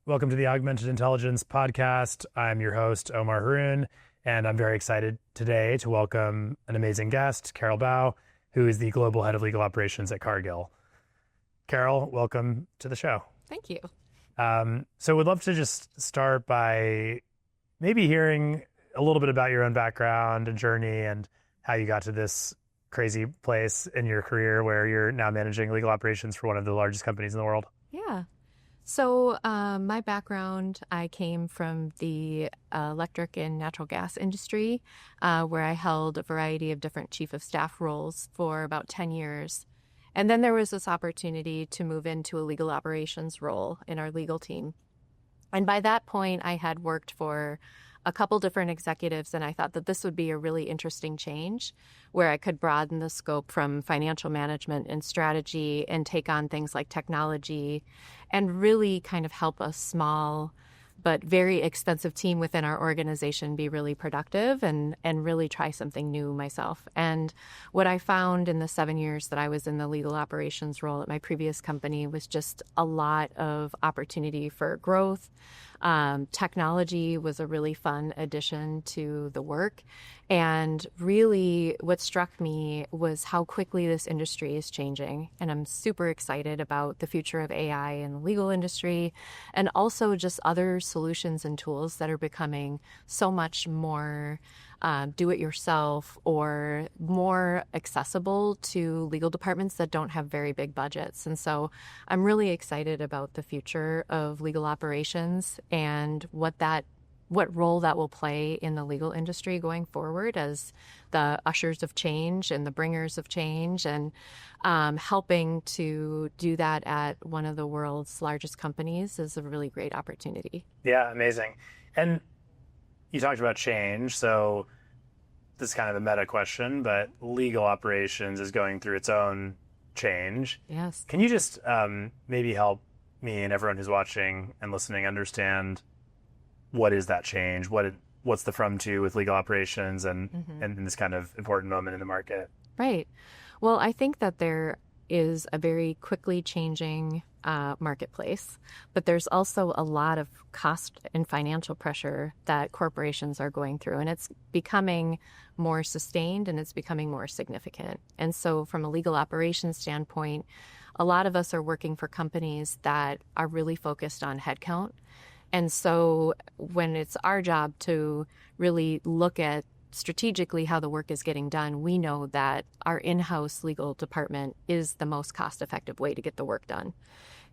Welcome to the Augmented Intelligence podcast. I'm your host, Omar Haroun, and I'm very excited today to welcome an amazing guest, Carol Bouw, who is the Global Head of Legal Operations at Cargill. Carol, welcome to the show. Thank you. So we'd love to just start by maybe hearing a little bit about your own background and journey and how you got to this crazy place in your career where you're now managing legal operations for one of the largest companies in the world. Yeah. So my background, I came from the electric and natural gas industry, where I held a variety of different chief of staff roles for about 10 years. And then there was this opportunity to move into a legal operations role in our legal team. And by that point, I had worked for a couple different executives, and I thought that this would be a really interesting change where I could broaden the scope from financial management and strategy and take on things like technology and really kind of help a small but very extensive team within our organization be really productive and really try something new myself. And what I found in the 7 years that I was in the legal operations role at my previous company was just a lot of opportunity for growth. Technology was a really fun addition to the work. And really what struck me was how quickly this industry is changing. And I'm super excited about the future of AI in the legal industry and also just other solutions and tools that are becoming so much more do-it-yourself or more accessible to legal departments that don't have very big budgets. And so I'm really excited about the future of legal operations and what role that will play in the legal industry going forward as the ushers of change and the bringers of change, and helping to do that at one of the world's largest companies is a really great opportunity. Yeah, amazing. And you talked about change, so this is kind of a meta question, but legal operations is going through its own change. Yes. Can you just maybe help me and everyone who's watching and listening understand what is that change? What's the from to with legal operations and in this kind of important moment in the market? Right. Well, I think that there is a very quickly changing marketplace, but there's also a lot of cost and financial pressure that corporations are going through, and it's becoming more sustained and it's becoming more significant. And so from a legal operations standpoint, a lot of us are working for companies that are really focused on headcount. And so when it's our job to really look at strategically how the work is getting done, we know that our in-house legal department is the most cost-effective way to get the work done.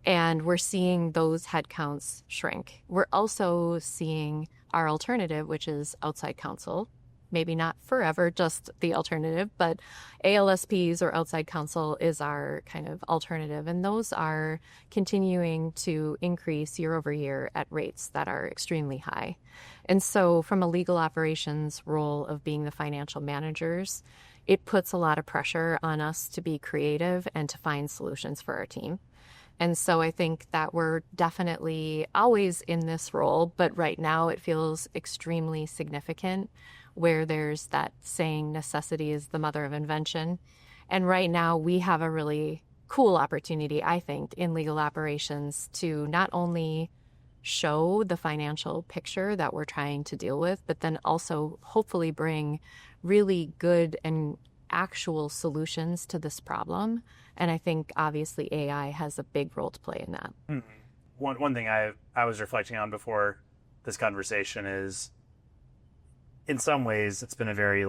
And we're seeing those headcounts shrink. We're also seeing our alternative, which is outside counsel. Maybe not forever, just the alternative, but ALSPs or outside counsel is our kind of alternative. And those are continuing to increase year over year at rates that are extremely high. And so from a legal operations role of being the financial managers, it puts a lot of pressure on us to be creative and to find solutions for our team. And so I think that we're definitely always in this role, but right now it feels extremely significant, where there's that saying, necessity is the mother of invention. And right now we have a really cool opportunity, I think, in legal operations to not only show the financial picture that we're trying to deal with, but then also hopefully bring really good and actual solutions to this problem. And I think obviously AI has a big role to play in that. Mm-hmm. One thing I was reflecting on before this conversation is, in some ways, it's been a very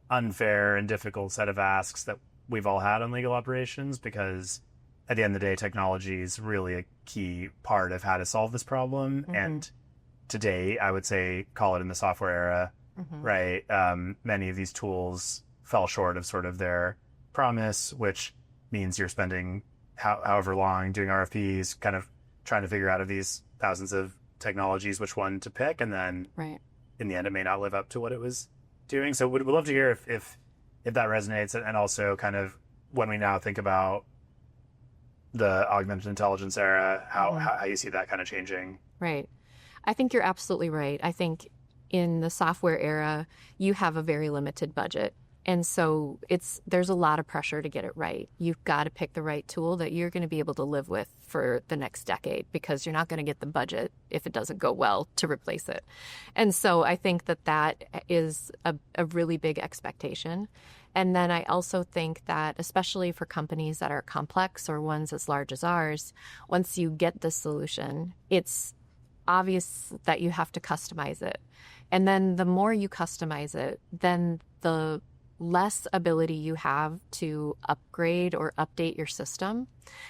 unfair and difficult set of asks that we've all had on legal operations, because at the end of the day, technology is really a key part of how to solve this problem. Mm-hmm. And today, I would say, call it in the software era, right? Many of these tools fell short of sort of their promise, which means you're spending however long doing RFPs, kind of trying to figure out of these thousands of technologies which one to pick, and then in the end, it may not live up to what it was doing. So we'd love to hear if that resonates, and also kind of when we now think about the augmented intelligence era, how you see that kind of changing. Right. I think you're absolutely right. I think in the software era, you have a very limited budget. And so there's a lot of pressure to get it right. You've got to pick the right tool that you're going to be able to live with for the next decade, because you're not going to get the budget if it doesn't go well to replace it. And so I think that is a really big expectation. And then I also think that, especially for companies that are complex or ones as large as ours, once you get the solution, it's obvious that you have to customize it. And then the more you customize it, then the less ability you have to upgrade or update your system.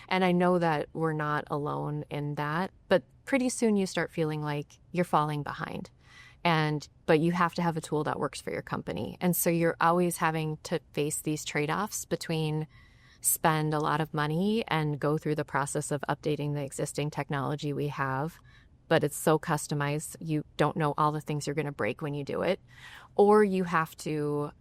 And I know that we're not alone in that, but pretty soon you start feeling like you're falling behind. But you have to have a tool that works for your company. And so you're always having to face these trade-offs between spend a lot of money and go through the process of updating the existing technology we have, but it's so customized, you don't know all the things you're going to break when you do it. Or you have to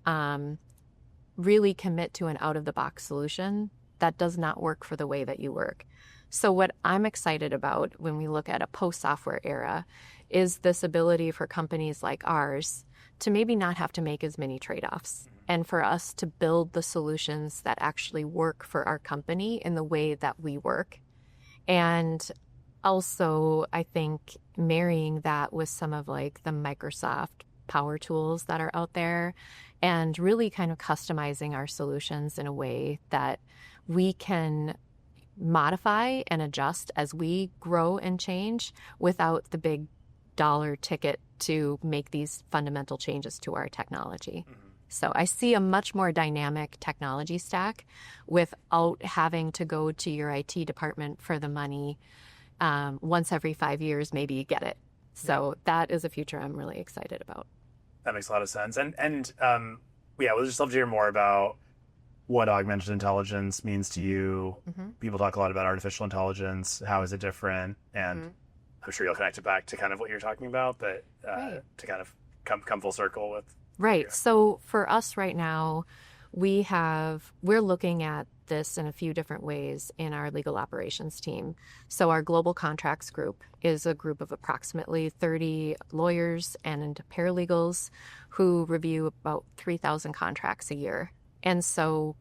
really commit to an out-of-the-box solution that does not work for the way that you work. So what I'm excited about when we look at a post-software era is this ability for companies like ours to maybe not have to make as many trade-offs, and for us to build the solutions that actually work for our company in the way that we work. And also, I think marrying that with some of like the Microsoft power tools that are out there, and really kind of customizing our solutions in a way that we can modify and adjust as we grow and change without the big dollar ticket to make these fundamental changes to our technology. Mm-hmm. So I see a much more dynamic technology stack without having to go to your IT department for the money. Once every 5 years, maybe you get it. So that is a future I'm really excited about. That makes a lot of sense. And we'll just love to hear more about what augmented intelligence means to you. Mm-hmm. People talk a lot about artificial intelligence. How is it different? And mm-hmm. I'm sure you'll connect it back to kind of what you're talking about, but right. to kind of come full circle with. Right. Yeah. So for us right now, we're looking at this in a few different ways in our legal operations team. So our global contracts group is a group of approximately 30 lawyers and paralegals who review about 3,000 contracts a year. And so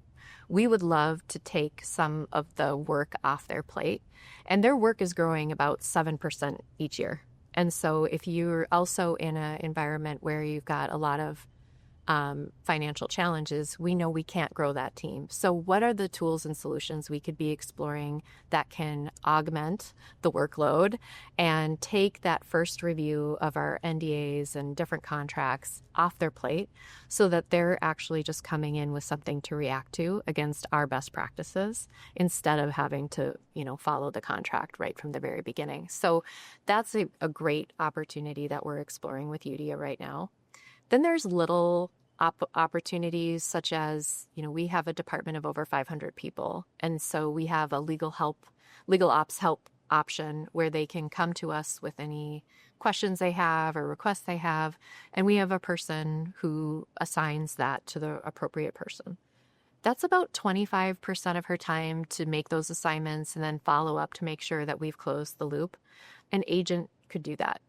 we would love to take some of the work off their plate. And their work is growing about 7% each year. And so if you're also in an environment where you've got a lot of financial challenges, we know we can't grow that team. So what are the tools and solutions we could be exploring that can augment the workload and take that first review of our NDAs and different contracts off their plate so that they're actually just coming in with something to react to against our best practices instead of having to, follow the contract right from the very beginning. So that's a great opportunity that we're exploring with Eudia right now. Then there's little opportunities such as, we have a department of over 500 people. And so we have a legal ops help option where they can come to us with any questions they have or requests they have. And we have a person who assigns that to the appropriate person. That's about 25% of her time to make those assignments and then follow up to make sure that we've closed the loop. An agent could do that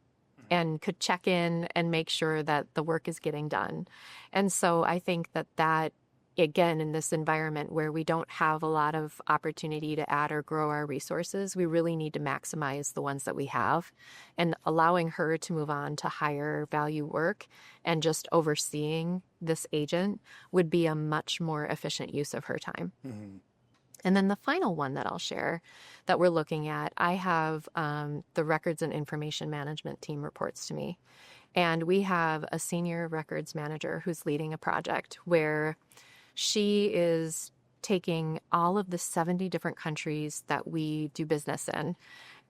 and could check in and make sure that the work is getting done. And so I think that, again, in this environment where we don't have a lot of opportunity to add or grow our resources, we really need to maximize the ones that we have. And allowing her to move on to higher value work and just overseeing this agent would be a much more efficient use of her time. Mm-hmm. And then the final one that I'll share that we're looking at, I have the records and information management team reports to me. And we have a senior records manager who's leading a project where she is taking all of the 70 different countries that we do business in,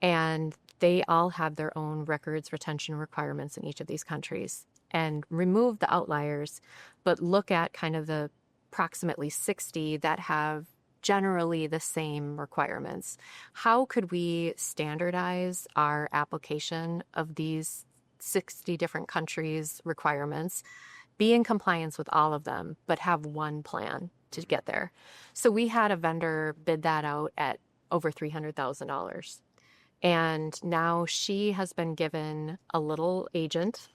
and they all have their own records retention requirements in each of these countries, and remove the outliers, but look at kind of the approximately 60 that have generally the same requirements. How could we standardize our application of these 60 different countries' requirements, be in compliance with all of them, but have one plan to get there? So we had a vendor bid that out at over $300,000. And now she has been given a little agent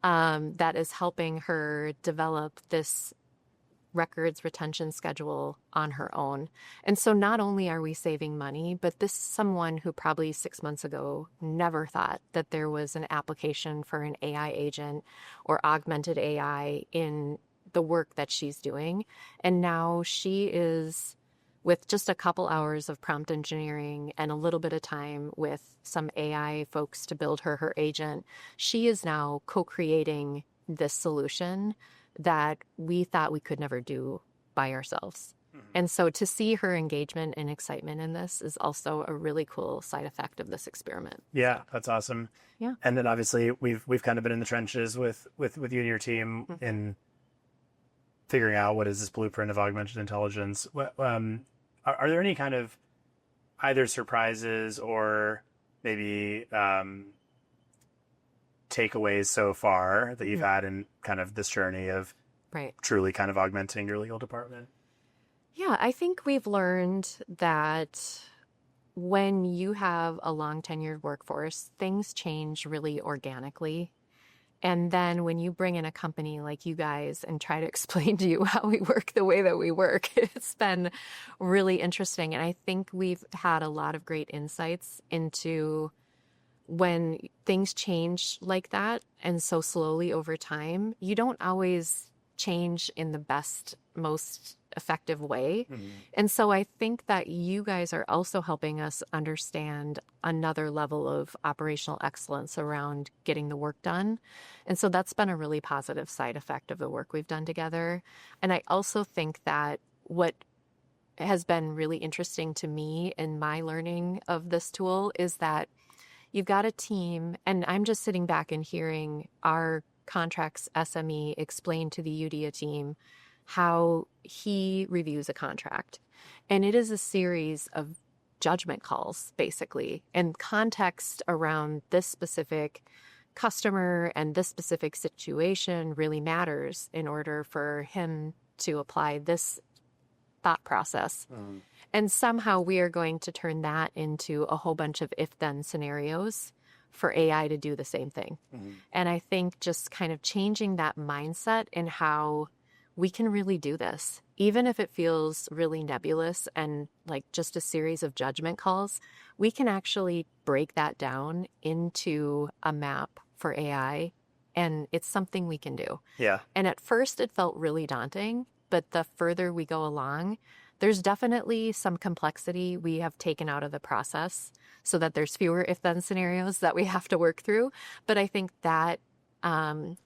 that is helping her develop this records retention schedule on her own. And so not only are we saving money, but this is someone who probably 6 months ago never thought that there was an application for an AI agent or augmented AI in the work that she's doing. And now she is, with just a couple hours of prompt engineering and a little bit of time with some AI folks to build her agent, she is now co-creating this solution that we thought we could never do by ourselves. And so to see her engagement and excitement in this is also a really cool side effect of this experiment. Yeah, that's awesome. Yeah. And then obviously we've kind of been in the trenches with you and your team in figuring out what is this blueprint of augmented intelligence. Are there any kind of either surprises or maybe takeaways so far that you've had in kind of this journey of truly kind of augmenting your legal department? Yeah, I think we've learned that when you have a long tenured workforce, things change really organically. And then when you bring in a company like you guys and try to explain to you how we work the way that we work, it's been really interesting. And I think we've had a lot of great insights into when things change like that and so slowly over time, you don't always change in the best, most effective way. And so I think that you guys are also helping us understand another level of operational excellence around getting the work done. And so that's been a really positive side effect of the work we've done together. And I also think that what has been really interesting to me in my learning of this tool is that you've got a team, and I'm just sitting back and hearing our contracts SME explain to the Eudia team how he reviews a contract. And it is a series of judgment calls, basically, and context around this specific customer and this specific situation really matters in order for him to apply this thought process. And somehow we are going to turn that into a whole bunch of if-then scenarios for AI to do the same thing. And I think just kind of changing that mindset in how we can really do this, even if it feels really nebulous and like just a series of judgment calls, we can actually break that down into a map for AI, and it's something we can do. Yeah. And at first it felt really daunting, but the further we go along, there's definitely some complexity we have taken out of the process so that there's fewer if-then scenarios that we have to work through. But I think that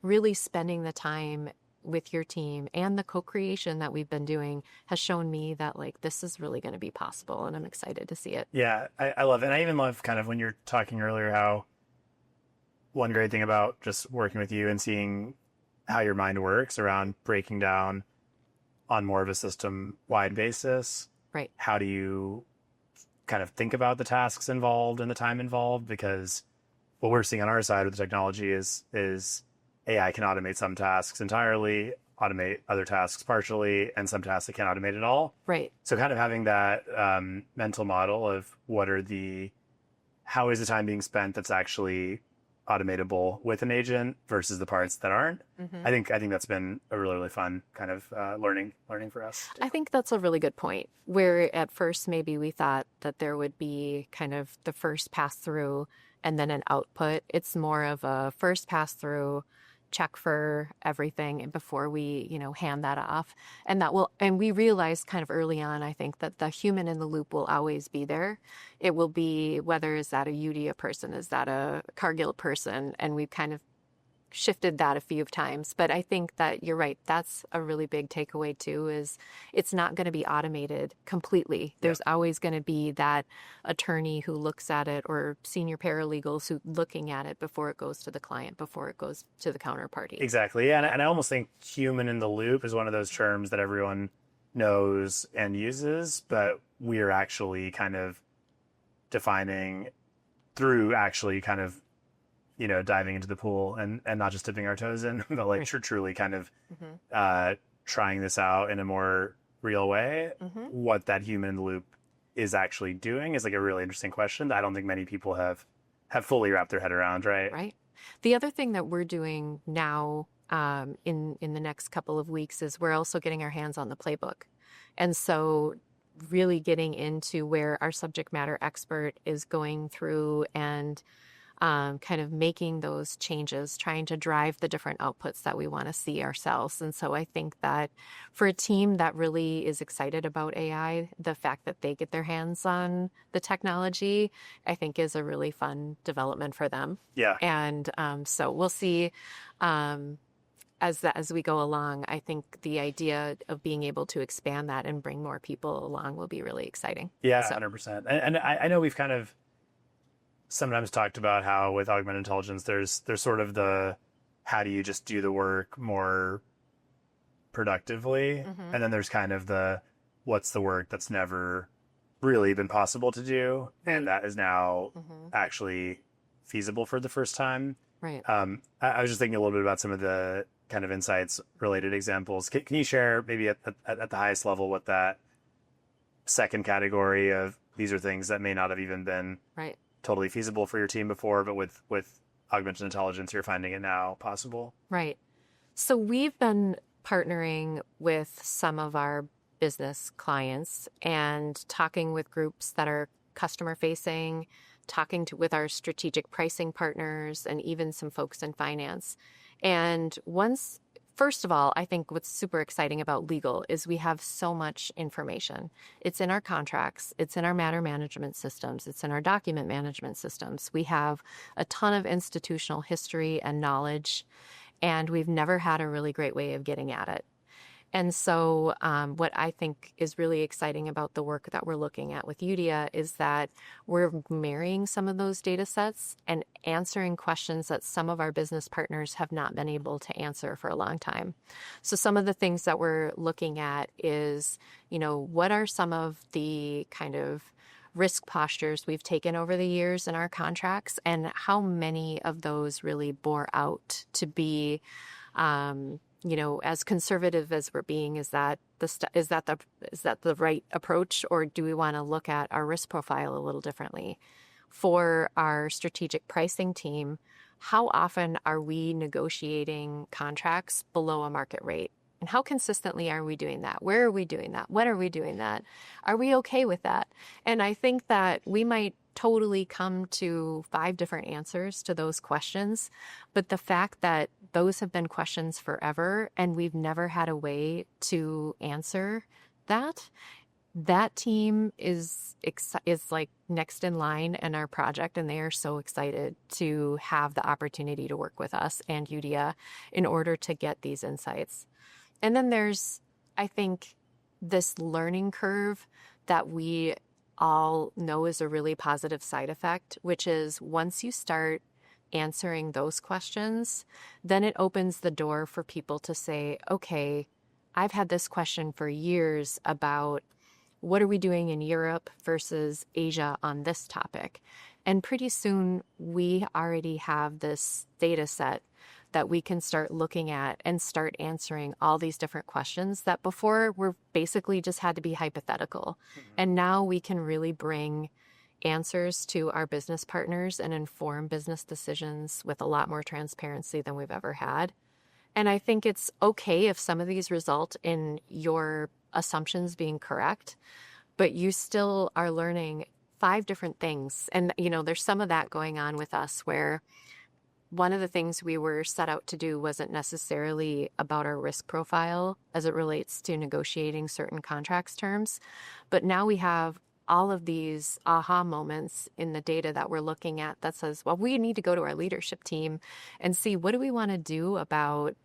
really spending the time with your team and the co-creation that we've been doing has shown me that like this is really going to be possible, and I'm excited to see it. Yeah, I love it. And I even love kind of when you're talking earlier how one great thing about just working with you and seeing how your mind works around breaking down on more of a system-wide basis. Right. How do you kind of think about the tasks involved and the time involved? Because what we're seeing on our side with the technology is AI can automate some tasks entirely, automate other tasks partially, and some tasks it can't automate at all. Right. So kind of having that mental model of how is the time being spent that's actually automatable with an agent versus the parts that aren't. I think that's been a really, really fun kind of learning for us. I think that's a really good point, where at first maybe we thought that there would be kind of the first pass through and then an output. It's more of a first pass through, check for everything before we, hand that off. And we realized kind of early on, I think, that the human in the loop will always be there. It will be, whether is that a Eudia person, is that a Cargill person, and we've kind of shifted that a few times. But I think that you're right. That's a really big takeaway too, is it's not going to be automated completely. There's always going to be that attorney who looks at it, or senior paralegals who looking at it before it goes to the client, before it goes to the counterparty. Exactly. Yeah. And I almost think human in the loop is one of those terms that everyone knows and uses, but we are actually kind of defining through actually kind of diving into the pool and not just dipping our toes in, but like truly kind of trying this out in a more real way. What that human in the loop is actually doing is like a really interesting question that I don't think many people have fully wrapped their head around, right? Right. The other thing that we're doing now in the next couple of weeks is we're also getting our hands on the playbook. And so really getting into where our subject matter expert is going through and kind of making those changes, trying to drive the different outputs that we want to see ourselves. And so I think that for a team that really is excited about AI, the fact that they get their hands on the technology, I think is a really fun development for them. Yeah. And so we'll see. As we go along, I think the idea of being able to expand that and bring more people along will be really exciting. Yeah, So. 100%. And I know we've kind of sometimes talked about how with augmented intelligence, there's sort of the how do you just do the work more productively, and then there's kind of the what's the work that's never really been possible to do, and that is now actually feasible for the first time. Right. I was just thinking a little bit about some of the kind of insights related examples. Can you share maybe at the highest level what that second category of these are things that may not have even been Right. totally feasible for your team before, but with augmented intelligence, you're finding it now possible? Right. So we've been partnering with some of our business clients and talking with groups that are customer facing, with our strategic pricing partners, and even some folks in finance. And first of all, I think what's super exciting about legal is we have so much information. It's in our contracts, it's in our matter management systems, it's in our document management systems. We have a ton of institutional history and knowledge, and we've never had a really great way of getting at it. And so what I think is really exciting about the work that we're looking at with Eudia is that we're marrying some of those data sets and answering questions that some of our business partners have not been able to answer for a long time. So some of the things that we're looking at is, what are some of the kind of risk postures we've taken over the years in our contracts, and how many of those really bore out to be as conservative as we're being, is that the right approach, or do we want to look at our risk profile a little differently? For our strategic pricing team, how often are we negotiating contracts below a market rate? And how consistently are we doing that? Where are we doing that? When are we doing that? Are we okay with that? And I think that we might totally come to 5 different answers to those questions. But the fact that those have been questions forever and we've never had a way to answer that team is like next in line in our project, and they are so excited to have the opportunity to work with us and Eudia in order to get these insights. And then there's, I think, this learning curve that we all know is a really positive side effect, which is once you start answering those questions, then it opens the door for people to say, okay, I've had this question for years about what are we doing in Europe versus Asia on this topic? And pretty soon we already have this data set that we can start looking at and start answering all these different questions that before were basically just had to be hypothetical. And now we can really bring answers to our business partners and inform business decisions with a lot more transparency than we've ever had. And I think it's okay if some of these result in your assumptions being correct, but you still are learning 5 different things. And, there's some of that going on with us where one of the things we were set out to do wasn't necessarily about our risk profile as it relates to negotiating certain contracts terms. But now we have all of these aha moments in the data that we're looking at that says, well, we need to go to our leadership team and see what do we want to do about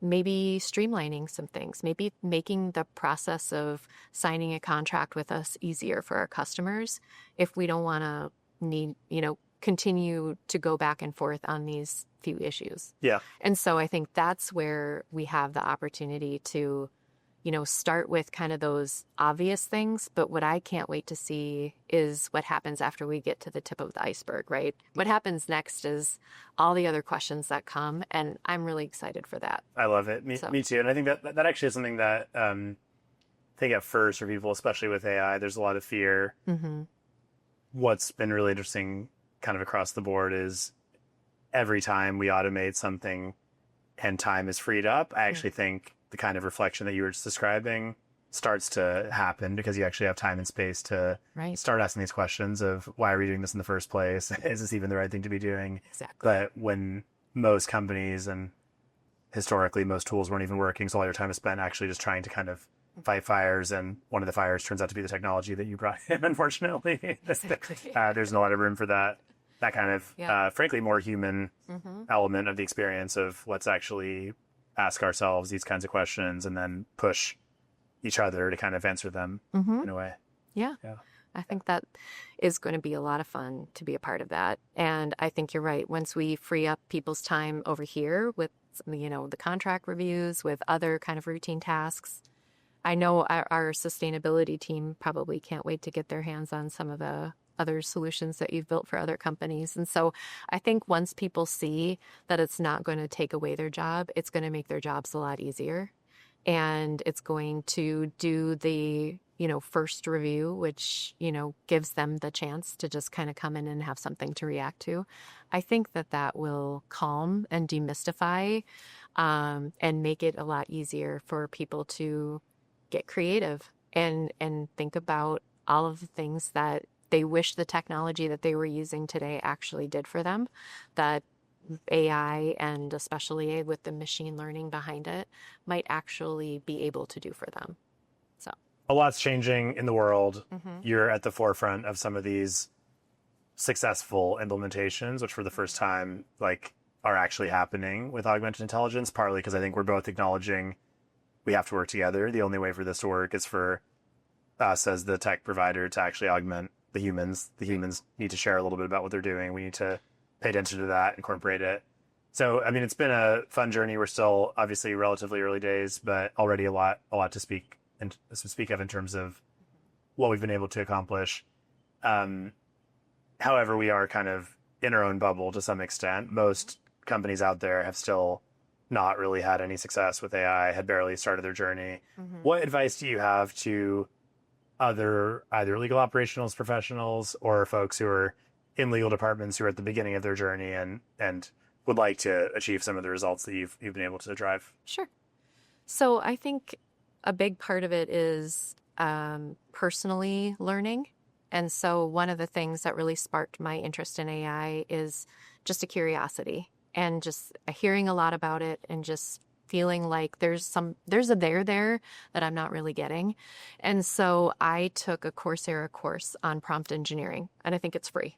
maybe streamlining some things, maybe making the process of signing a contract with us easier for our customers if we don't want to continue to go back and forth on these few issues. Yeah. And so I think that's where we have the opportunity to, start with kind of those obvious things. But what I can't wait to see is what happens after we get to the tip of the iceberg, right? What happens next is all the other questions that come. And I'm really excited for that. I love it. Me too. And I think that actually is something that I think at first for people, especially with AI, there's a lot of fear. Mm-hmm. What's been really interesting kind of across the board is every time we automate something, and time is freed up, I actually think the kind of reflection that you were just describing starts to happen because you actually have time and space to start asking these questions of why are we doing this in the first place? Is this even the right thing to be doing? Exactly. But when most companies and historically most tools weren't even working, so all your time is spent actually just trying to kind of fight fires, and one of the fires turns out to be the technology that you brought in, unfortunately. Exactly. There's a lot of room for that kind of, frankly, more human element of the experience of let's actually ask ourselves these kinds of questions and then push each other to kind of answer them in a way. Yeah. I think that is going to be a lot of fun to be a part of that. And I think you're right. Once we free up people's time over here with, the contract reviews, with other kind of routine tasks, I know our sustainability team probably can't wait to get their hands on some of the other solutions that you've built for other companies. And so I think once people see that it's not going to take away their job, it's going to make their jobs a lot easier. And it's going to do the, first review, which, gives them the chance to just kind of come in and have something to react to. I think that will calm and demystify and make it a lot easier for people to get creative and think about all of the things that they wish the technology that they were using today actually did for them, that AI, and especially with the machine learning behind it, might actually be able to do for them. So a lot's changing in the world. You're at the forefront of some of these successful implementations, which for the first time, are actually happening with augmented intelligence, partly because I think we're both acknowledging we have to work together. The only way for this to work is for us as the tech provider to actually augment the humans. The humans need to share a little bit about what they're doing. We need to pay attention to that, incorporate it. So, I mean, it's been a fun journey. We're still obviously relatively early days, but already a lot to speak of in terms of what we've been able to accomplish. However, we are kind of in our own bubble to some extent. Most companies out there have still not really had any success with AI, had barely started their journey. What advice do you have to other either legal operations professionals or folks who are in legal departments who are at the beginning of their journey and would like to achieve some of the results that you've been able to drive? Sure. So I think a big part of it is personally learning. And so one of the things that really sparked my interest in AI is just a curiosity and just hearing a lot about it and just feeling like there's a there that I'm not really getting. And so I took a Coursera course on prompt engineering, and I think it's free.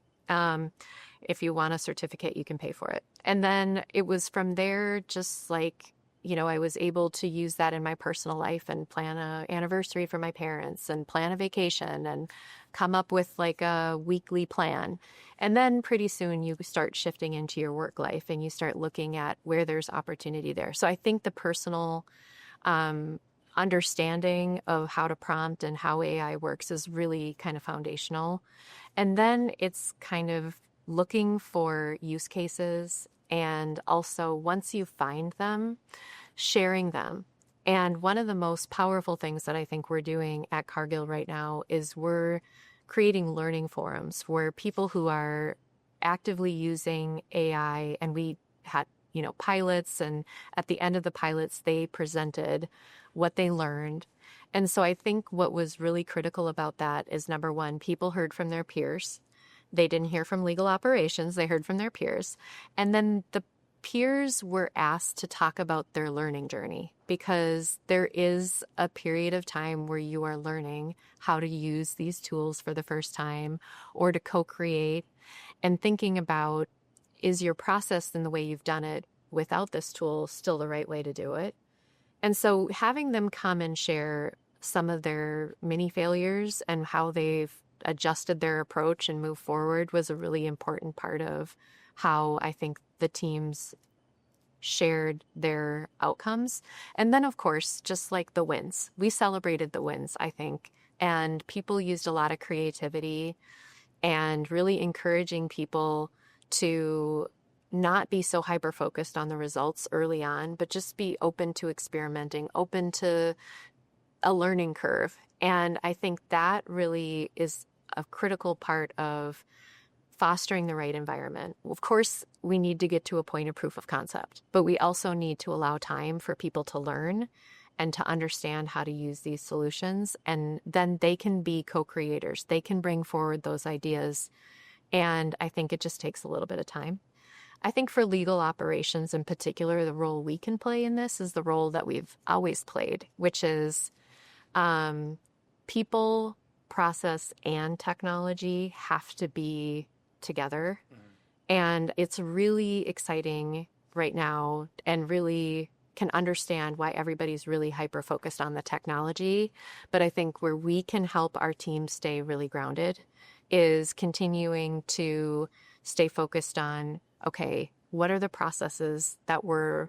If you want a certificate, you can pay for it. And then it was from there, just I was able to use that in my personal life and plan an anniversary for my parents and plan a vacation and come up with a weekly plan. And then pretty soon you start shifting into your work life and you start looking at where there's opportunity there. So I think the personal understanding of how to prompt and how AI works is really kind of foundational. And then it's kind of looking for use cases, and also once you find them, sharing them. And one of the most powerful things that I think we're doing at Cargill right now is we're creating learning forums where people who are actively using AI, and we had pilots, and at the end of the pilots, they presented what they learned. And so I think what was really critical about that is, number one, people heard from their peers. They didn't hear from legal operations. They heard from their peers. And then the peers were asked to talk about their learning journey, because there is a period of time where you are learning how to use these tools for the first time or to co-create, and thinking about, is your process and the way you've done it without this tool still the right way to do it? And so having them come and share some of their mini failures and how they've adjusted their approach and moved forward was a really important part of how I think the teams shared their outcomes. And then, of course, just like the wins, we celebrated the wins, I think, and people used a lot of creativity and really encouraging people to not be so hyper-focused on the results early on, but just be open to experimenting, open to a learning curve. And I think that really is a critical part of fostering the right environment. Of course, we need to get to a point of proof of concept, but we also need to allow time for people to learn and to understand how to use these solutions. And then they can be co-creators. They can bring forward those ideas. And I think it just takes a little bit of time. I think for legal operations in particular, the role we can play in this is the role that we've always played, which is people, process, and technology have to be together. And it's really exciting right now and really can understand why everybody's really hyper-focused on the technology. But I think where we can help our team stay really grounded is continuing to stay focused on, okay, what are the processes that we're,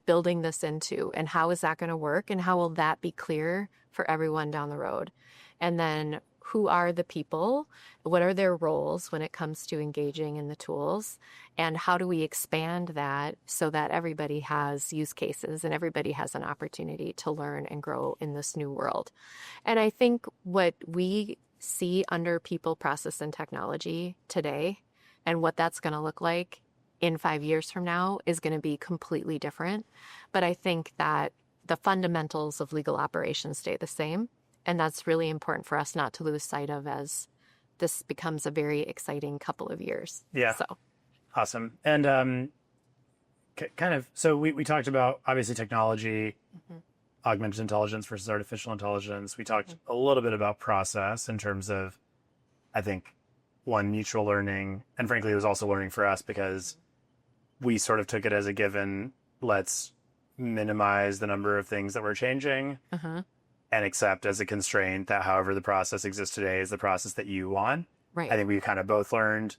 building this into, and how is that going to work, and how will that be clear for everyone down the road? And then who are the people? What are their roles when it comes to engaging in the tools? And how do we expand that so that everybody has use cases and everybody has an opportunity to learn and grow in this new world? And I think what we see under people, process, and technology today and what that's going to look like in 5 years from now is going to be completely different. But I think that the fundamentals of legal operations stay the same. And that's really important for us not to lose sight of as this becomes a very exciting couple of years. Yeah. So Awesome. And so we talked about, obviously, technology, augmented intelligence versus artificial intelligence. We talked a little bit about process in terms of, I think, one, mutual learning. And frankly, it was also learning for us because we sort of took it as a given. Let's minimize the number of things that we're changing. And accept as a constraint that however the process exists today is the process that you want. Right. I think we kind of both learned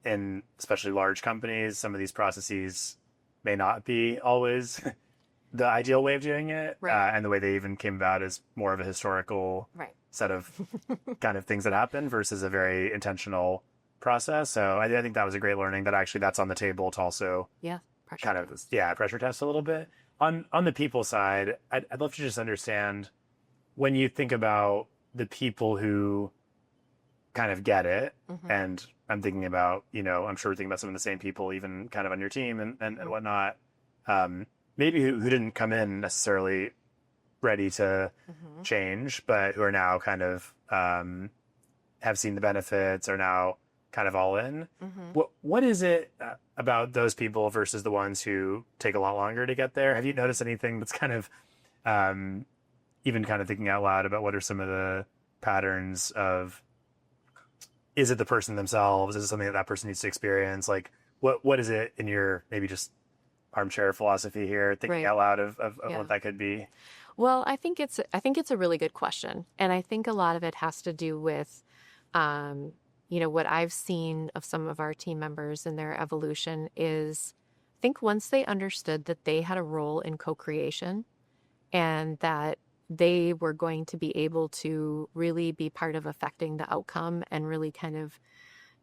in especially large companies, some of these processes may not be always the ideal way of doing it. Right. And the way they even came about is more of a historical set of kind of things that happen versus a very intentional process. So I think that was a great learning that actually that's on the table to also pressure test a little bit. On the people side, I'd love to just understand when you think about the people who kind of get it, and I'm thinking about, I'm sure we're thinking about some of the same people, even kind of on your team and whatnot, maybe who didn't come in necessarily ready to change, but who are now kind of have seen the benefits, are now kind of all in. What is it about those people versus the ones who take a lot longer to get there? Have you noticed anything that's kind of even kind of thinking out loud about what are some of the patterns of, is it the person themselves? Is it something that person needs to experience? Like what is it in your maybe just armchair philosophy here, thinking out loud of what that could be? Well, I think it's a really good question. And I think a lot of it has to do with what I've seen of some of our team members in their evolution is, I think once they understood that they had a role in co-creation and that they were going to be able to really be part of affecting the outcome and really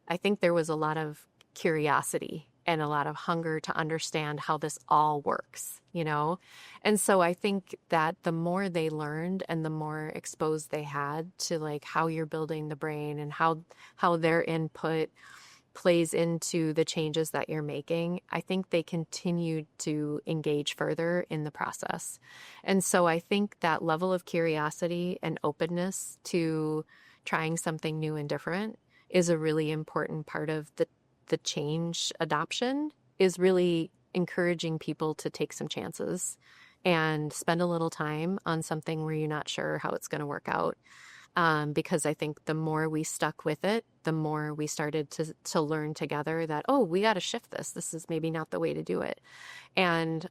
I think there was a lot of curiosity and a lot of hunger to understand how this all works, And so I think that the more they learned and the more exposed they had to how you're building the brain and how their input plays into the changes that you're making, I think they continued to engage further in the process. And so I think that level of curiosity and openness to trying something new and different is a really important part of the change adoption, is really encouraging people to take some chances and spend a little time on something where you're not sure how it's going to work out. Because I think the more we stuck with it, the more we started to learn together that, we got to shift this. This is maybe not the way to do it. And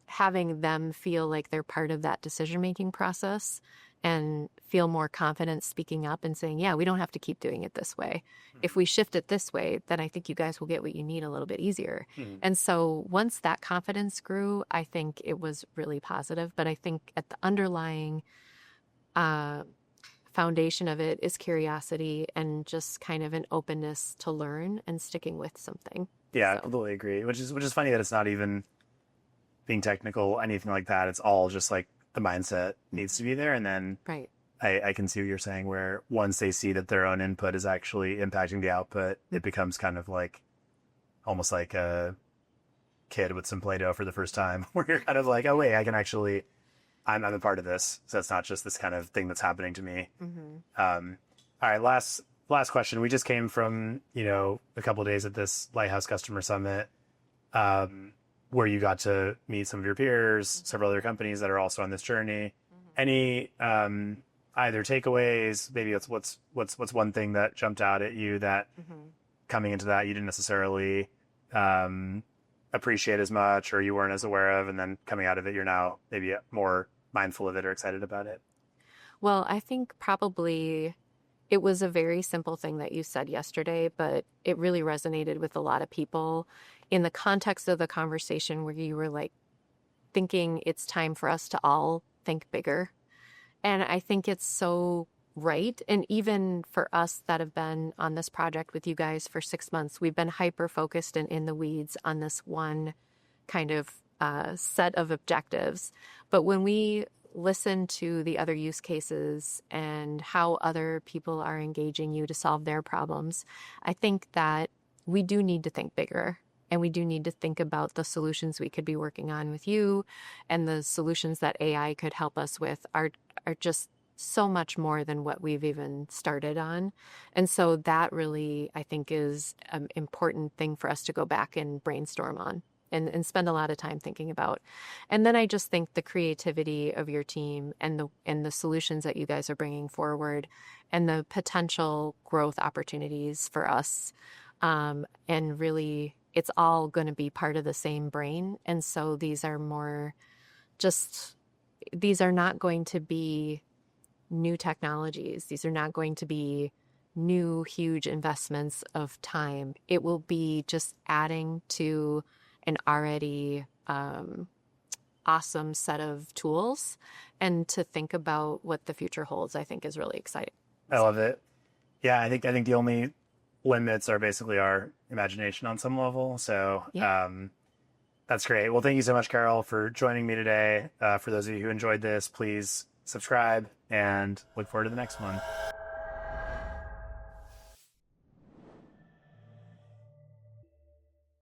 having them feel like they're part of that decision-making process and feel more confident speaking up and saying, we don't have to keep doing it this way. If we shift it this way, then I think you guys will get what you need a little bit easier. And so once that confidence grew, I think it was really positive. But I think at the underlying foundation of it is curiosity and just kind of an openness to learn and sticking with something. Yeah, I completely agree. Which is funny that it's not even being technical, anything like that. It's all just the mindset needs to be there, and then I can see what you're saying, where once they see that their own input is actually impacting the output, it becomes kind of like almost like a kid with some Play-Doh for the first time, where you're kind of like, oh, wait, I can actually, I'm a part of this. So it's not just this kind of thing that's happening to me. All right, last question. We just came from, a couple of days at this Lighthouse Customer Summit, where you got to meet some of your peers, several other companies that are also on this journey. Any either takeaways? Maybe it's what's one thing that jumped out at you that coming into that you didn't necessarily appreciate as much, or you weren't as aware of, and then coming out of it, you're now maybe more mindful of it or excited about it? Well, I think probably it was a very simple thing that you said yesterday, but it really resonated with a lot of people in the context of the conversation where you were like thinking it's time for us to all think bigger. And I think it's so right. And even for us that have been on this project with you guys for 6 months, we've been hyper focused and in the weeds on this one kind of set of objectives. But when we listen to the other use cases and how other people are engaging you to solve their problems, I think that we do need to think bigger. And we do need to think about the solutions we could be working on with you, and the solutions that AI could help us with are just so much more than what we've even started on. And so that really, I think, is an important thing for us to go back and brainstorm on and spend a lot of time thinking about. And then I just think the creativity of your team and the solutions that you guys are bringing forward and the potential growth opportunities for us, and really it's all going to be part of the same brain. And so these are not going to be new technologies. These are not going to be new, huge investments of time. It will be just adding to an already awesome set of tools. And to think about what the future holds, I think is really exciting. I love it. Yeah, I think the only limits are basically our imagination on some level. So that's great. Well, thank you so much, Carol, for joining me today. For those of you who enjoyed this, please subscribe and look forward to the next one.